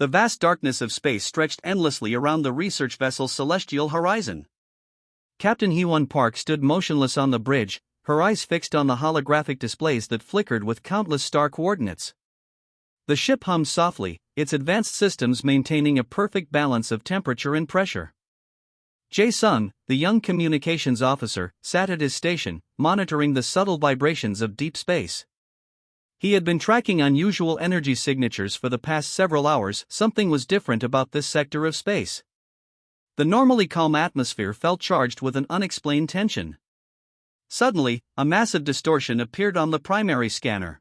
The vast darkness of space stretched endlessly around the research vessel's celestial horizon. Captain Hyewon Park stood motionless on the bridge, her eyes fixed on the holographic displays that flickered with countless star coordinates. The ship hummed softly, its advanced systems maintaining a perfect balance of temperature and pressure. Jae-sung, the young communications officer, sat at his station, monitoring the subtle vibrations of deep space. He had been tracking unusual energy signatures for the past several hours. Something was different about this sector of space. The normally calm atmosphere felt charged with an unexplained tension. Suddenly, a massive distortion appeared on the primary scanner.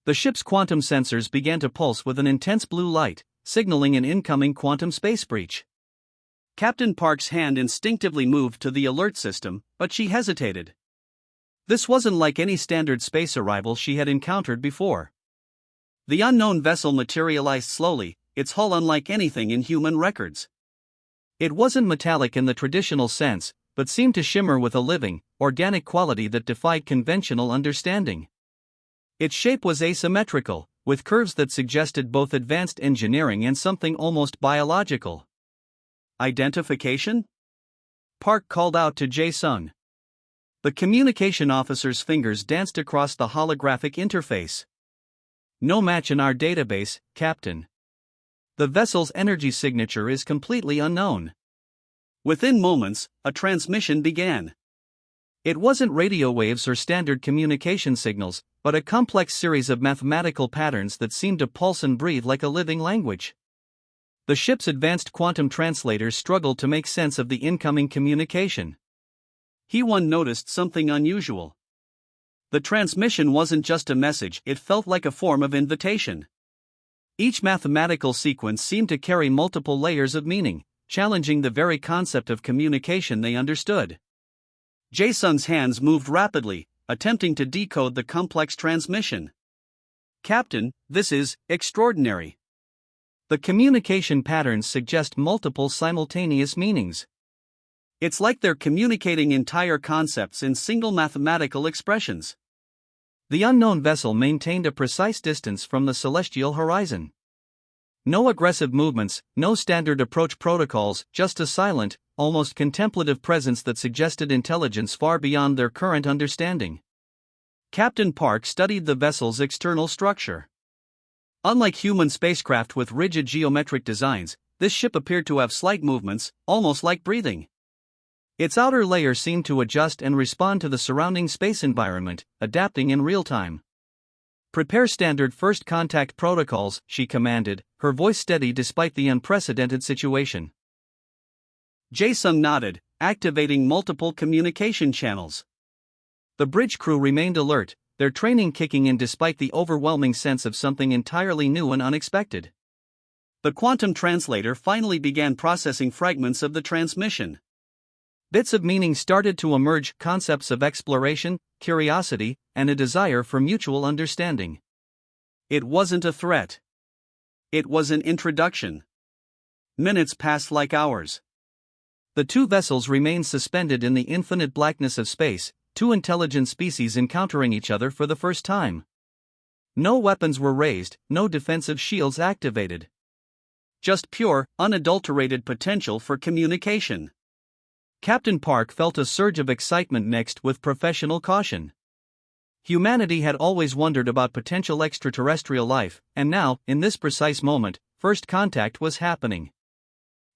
The ship's quantum sensors began to pulse with an intense blue light, signaling an incoming quantum space breach. Captain Park's hand instinctively moved to the alert system, but she hesitated. This wasn't like any standard space arrival she had encountered before. The unknown vessel materialized slowly, its hull unlike anything in human records. It wasn't metallic in the traditional sense, but seemed to shimmer with a living, organic quality that defied conventional understanding. Its shape was asymmetrical, with curves that suggested both advanced engineering and something almost biological. Identification? Park called out to Jae-sung. The communication officer's fingers danced across the holographic interface. No match in our database, Captain. The vessel's energy signature is completely unknown. Within moments, a transmission began. It wasn't radio waves or standard communication signals, but a complex series of mathematical patterns that seemed to pulse and breathe like a living language. The ship's advanced quantum translators struggled to make sense of the incoming communication. Hyewon noticed something unusual. The transmission wasn't just a message, it felt like a form of invitation. Each mathematical sequence seemed to carry multiple layers of meaning, challenging the very concept of communication they understood. Jae-sung's hands moved rapidly, attempting to decode the complex transmission. Captain, this is extraordinary. The communication patterns suggest multiple simultaneous meanings. It's like they're communicating entire concepts in single mathematical expressions. The unknown vessel maintained a precise distance from the celestial horizon. No aggressive movements, no standard approach protocols, just a silent, almost contemplative presence that suggested intelligence far beyond their current understanding. Captain Park studied the vessel's external structure. Unlike human spacecraft with rigid geometric designs, this ship appeared to have slight movements, almost like breathing. Its outer layer seemed to adjust and respond to the surrounding space environment, adapting in real time. "Prepare standard first contact protocols," she commanded, her voice steady despite the unprecedented situation. Jae-sung nodded, activating multiple communication channels. The bridge crew remained alert, their training kicking in despite the overwhelming sense of something entirely new and unexpected. The quantum translator finally began processing fragments of the transmission. Bits of meaning started to emerge, concepts of exploration, curiosity, and a desire for mutual understanding. It wasn't a threat. It was an introduction. Minutes passed like hours. The two vessels remained suspended in the infinite blackness of space, two intelligent species encountering each other for the first time. No weapons were raised, no defensive shields activated. Just pure, unadulterated potential for communication. Captain Park felt a surge of excitement mixed with professional caution. Humanity had always wondered about potential extraterrestrial life, and now, in this precise moment, first contact was happening.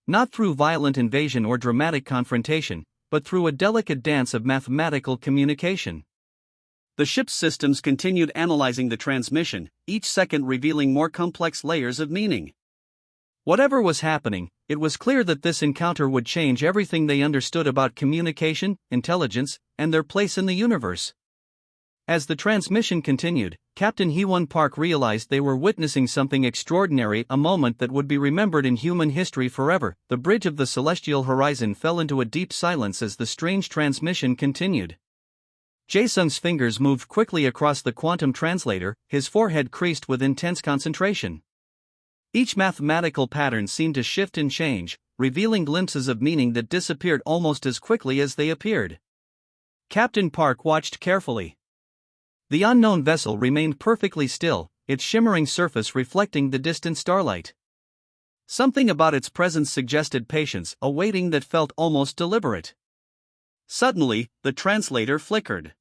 Not through violent invasion or dramatic confrontation, but through a delicate dance of mathematical communication. The ship's systems continued analyzing the transmission, each second revealing more complex layers of meaning. Whatever was happening, it was clear that this encounter would change everything they understood about communication, intelligence, and their place in the universe. As the transmission continued, Captain Hyewon Park realized they were witnessing something extraordinary, a moment that would be remembered in human history forever. The bridge of the celestial horizon fell into a deep silence as the strange transmission continued. Jae-sung's fingers moved quickly across the quantum translator, his forehead creased with intense concentration. Each mathematical pattern seemed to shift and change, revealing glimpses of meaning that disappeared almost as quickly as they appeared. Captain Park watched carefully. The unknown vessel remained perfectly still, its shimmering surface reflecting the distant starlight. Something about its presence suggested patience, a waiting that felt almost deliberate. Suddenly, the translator flickered.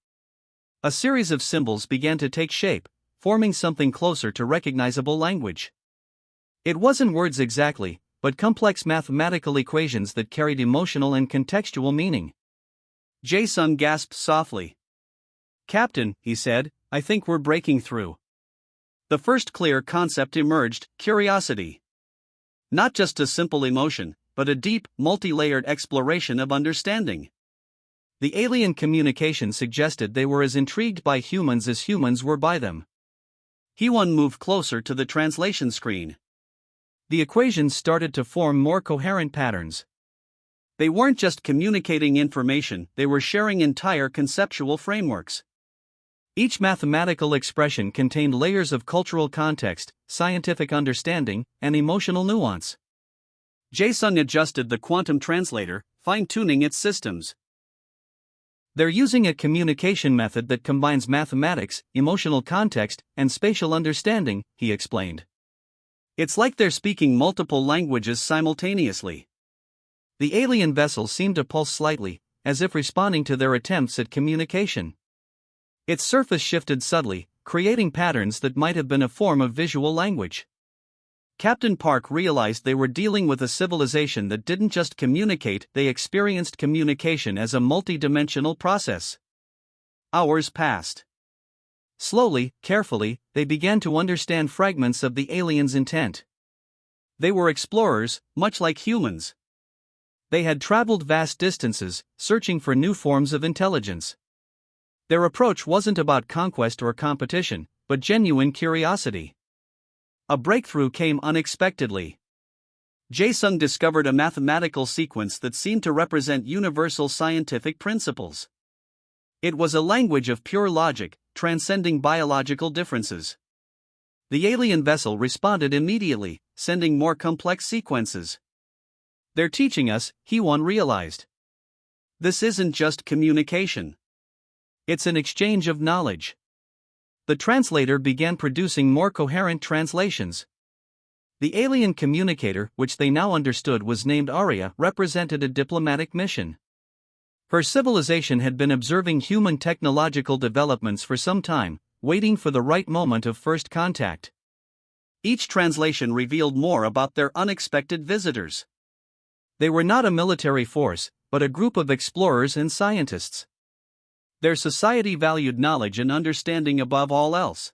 A series of symbols began to take shape, forming something closer to recognizable language. It wasn't words exactly, but complex mathematical equations that carried emotional and contextual meaning. Jae-sung gasped softly. "Captain," he said, "I think we're breaking through." The first clear concept emerged: curiosity. Not just a simple emotion, but a deep, multi-layered exploration of understanding. The alien communication suggested they were as intrigued by humans as humans were by them. Hee-won moved closer to the translation screen. The equations started to form more coherent patterns. They weren't just communicating information, they were sharing entire conceptual frameworks. Each mathematical expression contained layers of cultural context, scientific understanding, and emotional nuance. Jae-sung adjusted the quantum translator, fine-tuning its systems. "They're using a communication method that combines mathematics, emotional context, and spatial understanding," he explained. "It's like they're speaking multiple languages simultaneously." The alien vessel seemed to pulse slightly, as if responding to their attempts at communication. Its surface shifted subtly, creating patterns that might have been a form of visual language. Captain Park realized they were dealing with a civilization that didn't just communicate, they experienced communication as a multi-dimensional process. Hours passed. Slowly, carefully, they began to understand fragments of the aliens' intent. They were explorers, much like humans. They had traveled vast distances, searching for new forms of intelligence. Their approach wasn't about conquest or competition, but genuine curiosity. A breakthrough came unexpectedly. Jae-sung discovered a mathematical sequence that seemed to represent universal scientific principles. It was a language of pure logic, transcending biological differences. The alien vessel responded immediately, sending more complex sequences. "They're teaching us," Hee-won realized. "This isn't just communication. It's an exchange of knowledge." The translator began producing more coherent translations. The alien communicator, which they now understood was named Arya, represented a diplomatic mission. Her civilization had been observing human technological developments for some time, waiting for the right moment of first contact. Each translation revealed more about their unexpected visitors. They were not a military force, but a group of explorers and scientists. Their society valued knowledge and understanding above all else.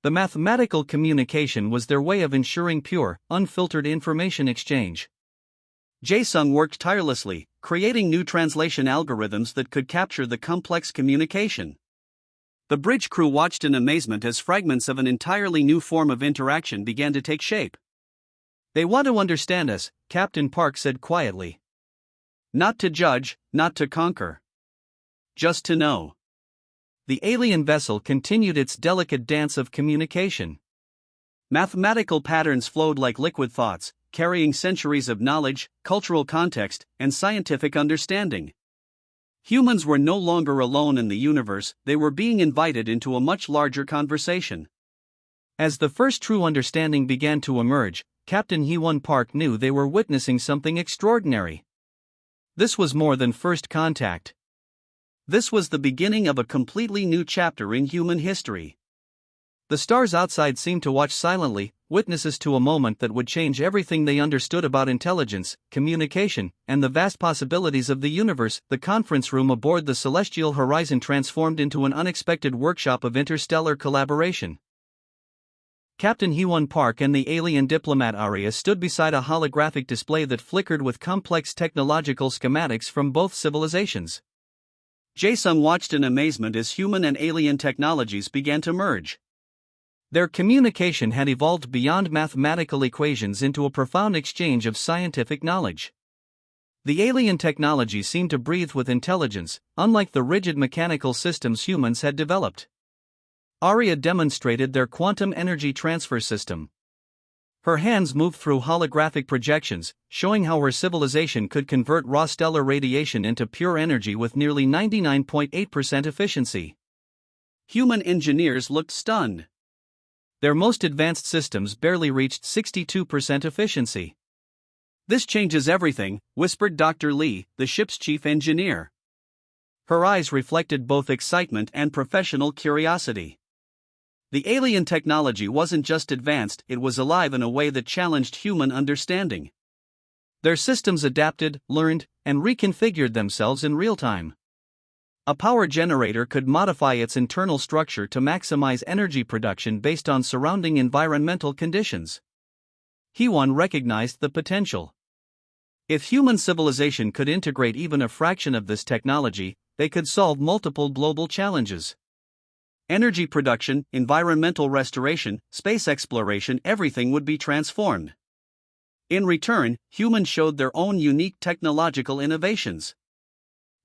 The mathematical communication was their way of ensuring pure, unfiltered information exchange. Jae-sung worked tirelessly, creating new translation algorithms that could capture the complex communication. The bridge crew watched in amazement as fragments of an entirely new form of interaction began to take shape. "They want to understand us," Captain Park said quietly. "Not to judge, not to conquer. Just to know." The alien vessel continued its delicate dance of communication. Mathematical patterns flowed like liquid thoughts, carrying centuries of knowledge, cultural context, and scientific understanding. Humans were no longer alone in the universe, they were being invited into a much larger conversation. As the first true understanding began to emerge, Captain Hee-won Park knew they were witnessing something extraordinary. This was more than first contact. This was the beginning of a completely new chapter in human history. The stars outside seemed to watch silently, witnesses to a moment that would change everything they understood about intelligence, communication, and the vast possibilities of the universe. The conference room aboard the Celestial Horizon transformed into an unexpected workshop of interstellar collaboration. Captain Hee-won Park and the alien diplomat Arya stood beside a holographic display that flickered with complex technological schematics from both civilizations. Jae-sung watched in amazement as human and alien technologies began to merge. Their communication had evolved beyond mathematical equations into a profound exchange of scientific knowledge. The alien technology seemed to breathe with intelligence, unlike the rigid mechanical systems humans had developed. Arya demonstrated their quantum energy transfer system. Her hands moved through holographic projections, showing how her civilization could convert raw stellar radiation into pure energy with nearly 99.8% efficiency. Human engineers looked stunned. Their most advanced systems barely reached 62% efficiency. "This changes everything," whispered Dr. Lee, the ship's chief engineer. Her eyes reflected both excitement and professional curiosity. The alien technology wasn't just advanced, it was alive in a way that challenged human understanding. Their systems adapted, learned, and reconfigured themselves in real time. A power generator could modify its internal structure to maximize energy production based on surrounding environmental conditions. He-1 recognized the potential. If human civilization could integrate even a fraction of this technology, they could solve multiple global challenges. Energy production, environmental restoration, space exploration, everything would be transformed. In return, humans showed their own unique technological innovations.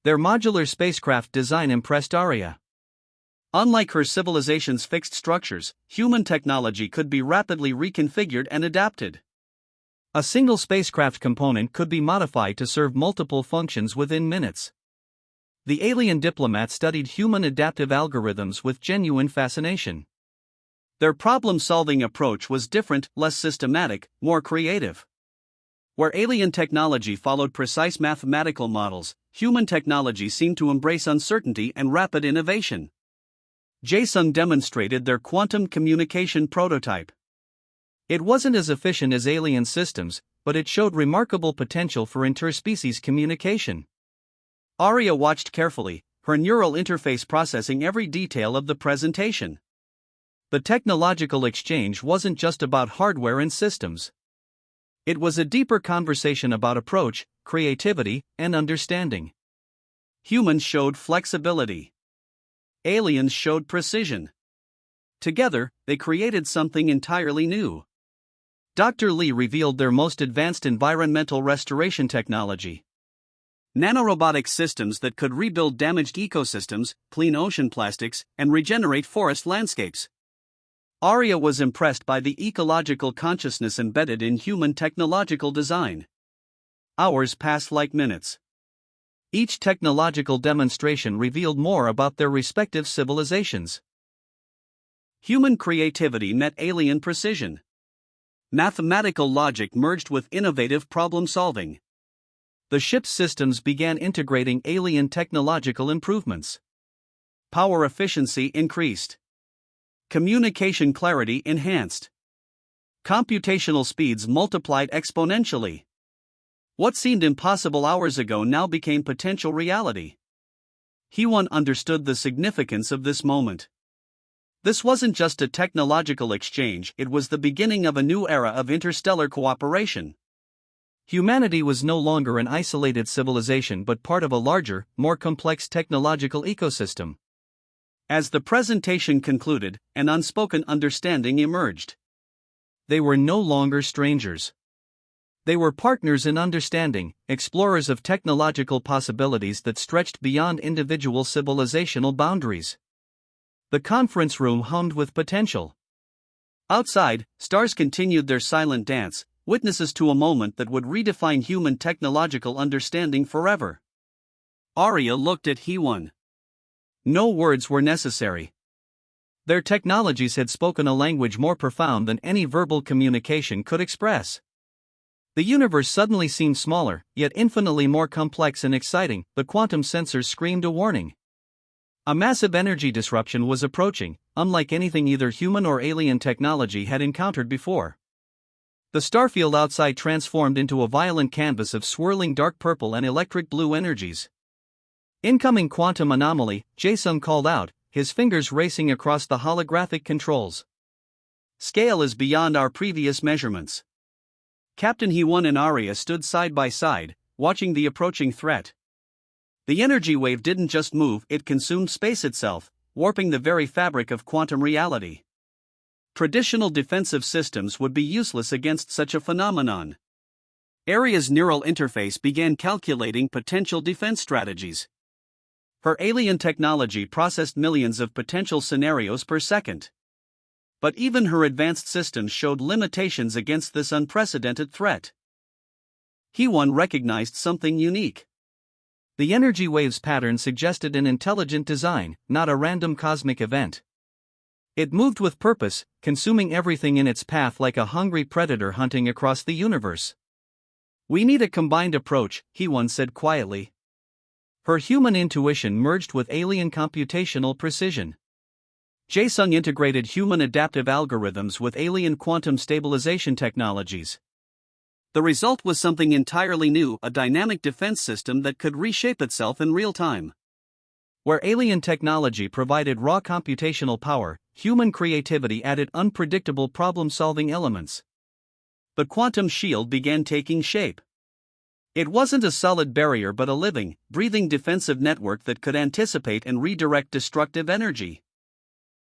Their modular spacecraft design impressed Arya. Unlike her civilization's fixed structures, human technology could be rapidly reconfigured and adapted. A single spacecraft component could be modified to serve multiple functions within minutes. The alien diplomat studied human adaptive algorithms with genuine fascination. Their problem-solving approach was different, less systematic, more creative. Where alien technology followed precise mathematical models, human technology seemed to embrace uncertainty and rapid innovation. Jae-sung demonstrated their quantum communication prototype. It wasn't as efficient as alien systems, but it showed remarkable potential for interspecies communication. Arya watched carefully, her neural interface processing every detail of the presentation. The technological exchange wasn't just about hardware and systems. It was a deeper conversation about approach, creativity, and understanding. Humans showed flexibility. Aliens showed precision. Together, they created something entirely new. Dr. Lee revealed their most advanced environmental restoration technology. Nanorobotic systems that could rebuild damaged ecosystems, clean ocean plastics, and regenerate forest landscapes. Arya was impressed by the ecological consciousness embedded in human technological design. Hours passed like minutes. Each technological demonstration revealed more about their respective civilizations. Human creativity met alien precision. Mathematical logic merged with innovative problem-solving. The ship's systems began integrating alien technological improvements. Power efficiency increased. Communication clarity enhanced. Computational speeds multiplied exponentially. What seemed impossible hours ago now became potential reality. He-1 understood the significance of this moment. This wasn't just a technological exchange, it was the beginning of a new era of interstellar cooperation. Humanity was no longer an isolated civilization but part of a larger, more complex technological ecosystem. As the presentation concluded, an unspoken understanding emerged. They were no longer strangers. They were partners in understanding, explorers of technological possibilities that stretched beyond individual civilizational boundaries. The conference room hummed with potential. Outside, stars continued their silent dance, witnesses to a moment that would redefine human technological understanding forever. Arya looked at He-1. No words were necessary. Their technologies had spoken a language more profound than any verbal communication could express. The universe suddenly seemed smaller, yet infinitely more complex and exciting. The quantum sensors screamed a warning. A massive energy disruption was approaching, unlike anything either human or alien technology had encountered before. The starfield outside transformed into a violent canvas of swirling dark purple and electric blue energies. Incoming quantum anomaly, Jae-sung called out, his fingers racing across the holographic controls. Scale is beyond our previous measurements. Captain He-1 and Arya stood side by side, watching the approaching threat. The energy wave didn't just move, it consumed space itself, warping the very fabric of quantum reality. Traditional defensive systems would be useless against such a phenomenon. Arya's neural interface began calculating potential defense strategies. Her alien technology processed millions of potential scenarios per second. But even her advanced systems showed limitations against this unprecedented threat. He-1 recognized something unique. The energy wave's pattern suggested an intelligent design, not a random cosmic event. It moved with purpose, consuming everything in its path like a hungry predator hunting across the universe. We need a combined approach, He-One said quietly. Her human intuition merged with alien computational precision. Jae-sung integrated human adaptive algorithms with alien quantum stabilization technologies. The result was something entirely new, a dynamic defense system that could reshape itself in real time. Where alien technology provided raw computational power, human creativity added unpredictable problem-solving elements. The quantum shield began taking shape. It wasn't a solid barrier but a living, breathing defensive network that could anticipate and redirect destructive energy.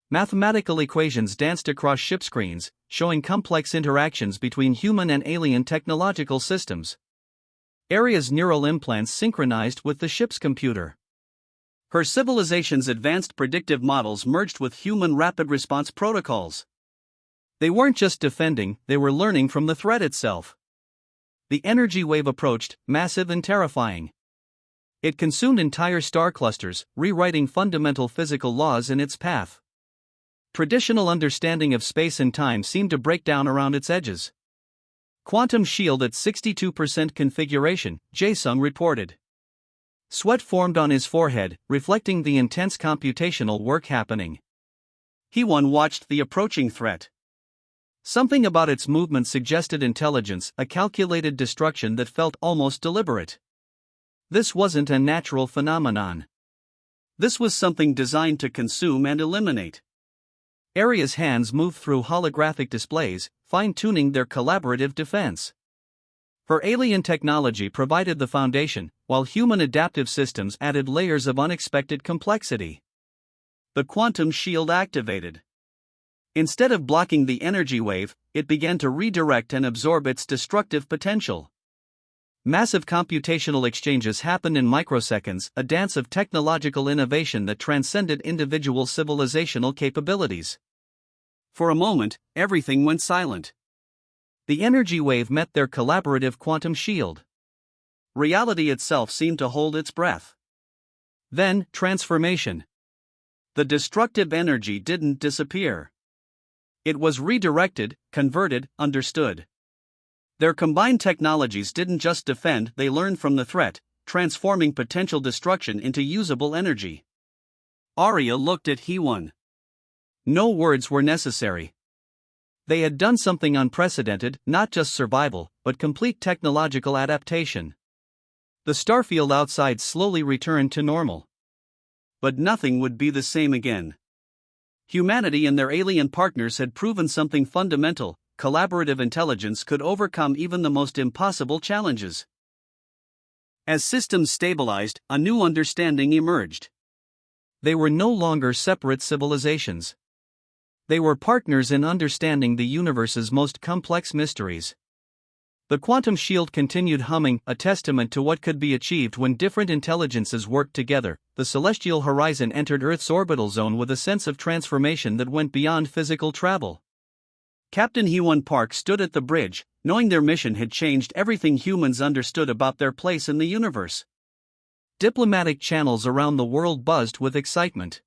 Mathematical equations danced across ship screens, showing complex interactions between human and alien technological systems. Aria's neural implants synchronized with the ship's computer. Her civilization's advanced predictive models merged with human rapid response protocols. They weren't just defending, they were learning from the threat itself. The energy wave approached, massive and terrifying. It consumed entire star clusters, rewriting fundamental physical laws in its path. Traditional understanding of space and time seemed to break down around its edges. Quantum shield at 62% configuration, Jae-sung reported. Sweat formed on his forehead, reflecting the intense computational work happening. He-One watched the approaching threat. Something about its movement suggested intelligence, a calculated destruction that felt almost deliberate. This wasn't a natural phenomenon. This was something designed to consume and eliminate. Aria's hands moved through holographic displays, fine-tuning their collaborative defense. Her alien technology provided the foundation, while human adaptive systems added layers of unexpected complexity. The quantum shield activated. Instead of blocking the energy wave, it began to redirect and absorb its destructive potential. Massive computational exchanges happened in microseconds, a dance of technological innovation that transcended individual civilizational capabilities. For a moment, everything went silent. The energy wave met their collaborative quantum shield. Reality itself seemed to hold its breath. Then, transformation. The destructive energy didn't disappear. It was redirected, converted, understood. Their combined technologies didn't just defend, they learned from the threat, transforming potential destruction into usable energy. Aria looked at He-One. No words were necessary. They had done something unprecedented, not just survival, but complete technological adaptation. The starfield outside slowly returned to normal. But nothing would be the same again. Humanity and their alien partners had proven something fundamental: collaborative intelligence could overcome even the most impossible challenges. As systems stabilized, a new understanding emerged. They were no longer separate civilizations. They were partners in understanding the universe's most complex mysteries. The quantum shield continued humming, a testament to what could be achieved when different intelligences worked together. The celestial horizon entered Earth's orbital zone with a sense of transformation that went beyond physical travel. Captain He-One Park stood at the bridge, knowing their mission had changed everything humans understood about their place in the universe. Diplomatic channels around the world buzzed with excitement.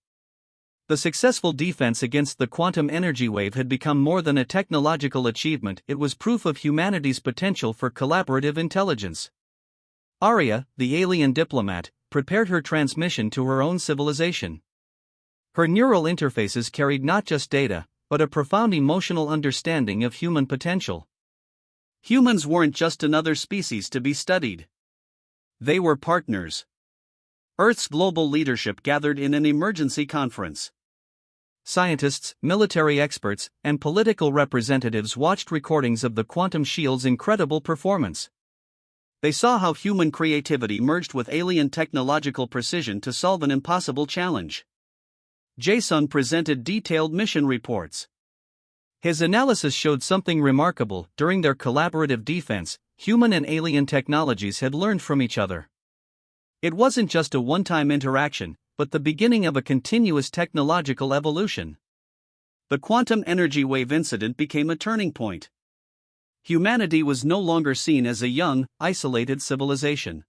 The successful defense against the quantum energy wave had become more than a technological achievement, it was proof of humanity's potential for collaborative intelligence. Aria, the alien diplomat, prepared her transmission to her own civilization. Her neural interfaces carried not just data, but a profound emotional understanding of human potential. Humans weren't just another species to be studied. They were partners. Earth's global leadership gathered in an emergency conference. Scientists, military experts, and political representatives watched recordings of the quantum shield's incredible performance. They saw how human creativity merged with alien technological precision to solve an impossible challenge. Jae-sung presented detailed mission reports. His analysis showed something remarkable: during their collaborative defense, human and alien technologies had learned from each other. It wasn't just a one-time interaction, but the beginning of a continuous technological evolution. The quantum energy wave incident became a turning point. Humanity was no longer seen as a young, isolated civilization.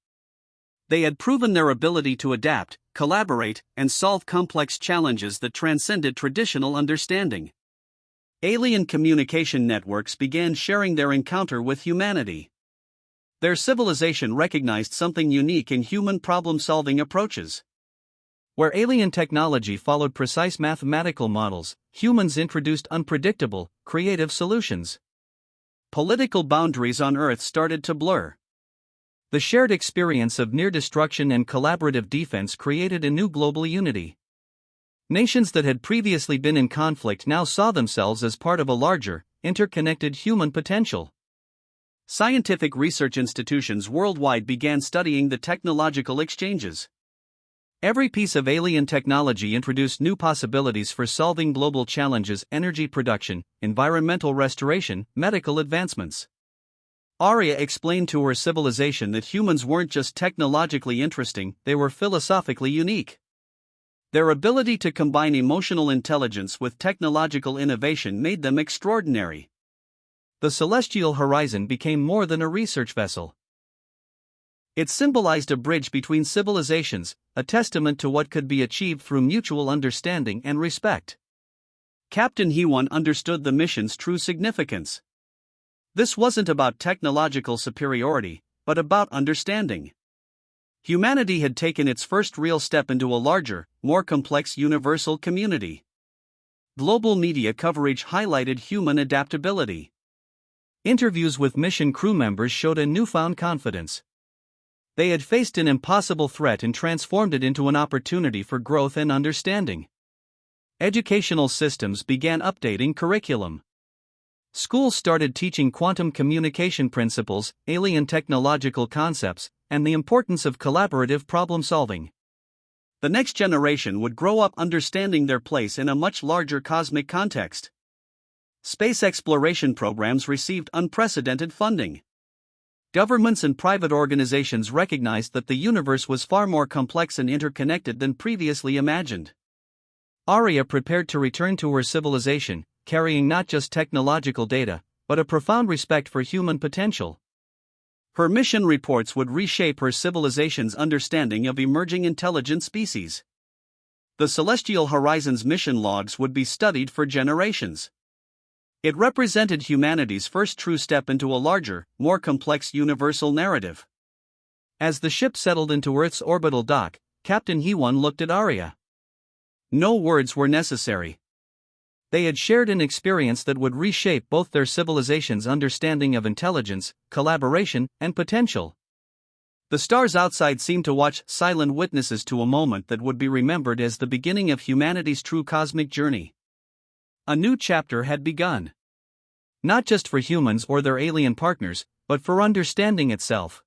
They had proven their ability to adapt, collaborate, and solve complex challenges that transcended traditional understanding. Alien communication networks began sharing their encounter with humanity. Their civilization recognized something unique in human problem-solving approaches. Where alien technology followed precise mathematical models, humans introduced unpredictable, creative solutions. Political boundaries on Earth started to blur. The shared experience of near destruction and collaborative defense created a new global unity. Nations that had previously been in conflict now saw themselves as part of a larger, interconnected human potential. Scientific research institutions worldwide began studying the technological exchanges. Every piece of alien technology introduced new possibilities for solving global challenges: energy production, environmental restoration, medical advancements. Arya explained to her civilization that humans weren't just technologically interesting, they were philosophically unique. Their ability to combine emotional intelligence with technological innovation made them extraordinary. The celestial horizon became more than a research vessel. It symbolized a bridge between civilizations, a testament to what could be achieved through mutual understanding and respect. Captain Hewan understood the mission's true significance. This wasn't about technological superiority, but about understanding. Humanity had taken its first real step into a larger, more complex universal community. Global media coverage highlighted human adaptability. Interviews with mission crew members showed a newfound confidence. They had faced an impossible threat and transformed it into an opportunity for growth and understanding. Educational systems began updating curriculum. Schools started teaching quantum communication principles, alien technological concepts, and the importance of collaborative problem-solving. The next generation would grow up understanding their place in a much larger cosmic context. Space exploration programs received unprecedented funding. Governments and private organizations recognized that the universe was far more complex and interconnected than previously imagined. Arya prepared to return to her civilization, carrying not just technological data, but a profound respect for human potential. Her mission reports would reshape her civilization's understanding of emerging intelligent species. The Celestial Horizon's mission logs would be studied for generations. It represented humanity's first true step into a larger, more complex universal narrative. As the ship settled into Earth's orbital dock, Captain Hewan looked at Arya. No words were necessary. They had shared an experience that would reshape both their civilization's understanding of intelligence, collaboration, and potential. The stars outside seemed to watch, silent witnesses to a moment that would be remembered as the beginning of humanity's true cosmic journey. A new chapter had begun. Not just for humans or their alien partners, but for understanding itself.